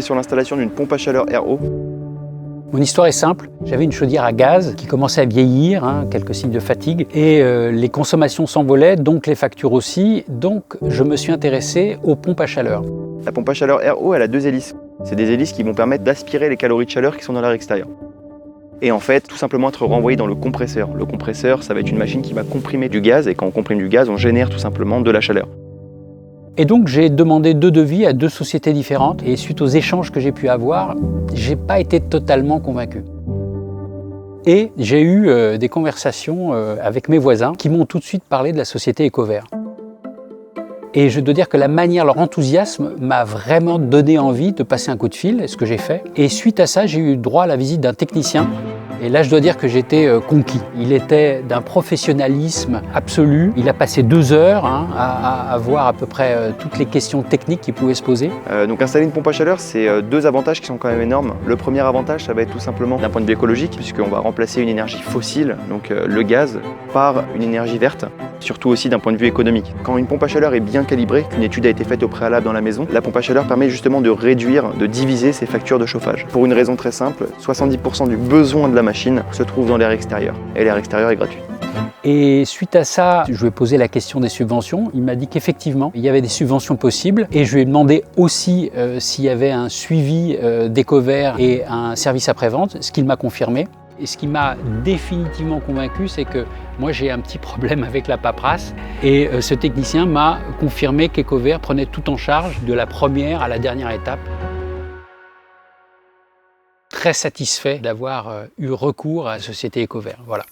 sur l'installation d'une pompe à chaleur RO. Mon histoire est simple, j'avais une chaudière à gaz qui commençait à vieillir, quelques signes de fatigue, et les consommations s'envolaient, donc les factures aussi, donc je me suis intéressé aux pompes à chaleur. La pompe à chaleur RO, elle a 2 hélices. C'est des hélices qui vont permettre d'aspirer les calories de chaleur qui sont dans l'air extérieur. Et en fait, tout simplement être renvoyé dans le compresseur. Le compresseur, ça va être une machine qui va comprimer du gaz, et quand on comprime du gaz, on génère tout simplement de la chaleur. Et donc j'ai demandé 2 devis à 2 sociétés différentes, et suite aux échanges que j'ai pu avoir, j'ai pas été totalement convaincu. Et j'ai eu des conversations avec mes voisins qui m'ont tout de suite parlé de la société Ecover. Et je dois dire que la manière, leur enthousiasme m'a vraiment donné envie de passer un coup de fil, ce que j'ai fait. Et suite à ça, j'ai eu droit à la visite d'un technicien. Et là, je dois dire que j'étais conquis. Il était d'un professionnalisme absolu. Il a passé 2 heures à voir à peu près toutes les questions techniques qui pouvaient se poser. Donc installer une pompe à chaleur, c'est 2 avantages qui sont quand même énormes. Le premier avantage, ça va être tout simplement d'un point de vue écologique, puisqu'on va remplacer une énergie fossile, donc le gaz, par une énergie verte. Surtout aussi d'un point de vue économique. Quand une pompe à chaleur est bien calibrée, qu'une étude a été faite au préalable dans la maison, la pompe à chaleur permet justement de réduire, de diviser ses factures de chauffage. Pour une raison très simple, 70% du besoin de la machine se trouve dans l'air extérieur. Et l'air extérieur est gratuit. Et suite à ça, je lui ai posé la question des subventions. Il m'a dit qu'effectivement, il y avait des subventions possibles. Et je lui ai demandé aussi s'il y avait un suivi d'Ecover et un service après-vente, ce qu'il m'a confirmé. Et ce qui m'a définitivement convaincu, c'est que moi j'ai un petit problème avec la paperasse. Et ce technicien m'a confirmé qu'Ecover prenait tout en charge de la première à la dernière étape. Très satisfait d'avoir eu recours à la société Ecover. Voilà.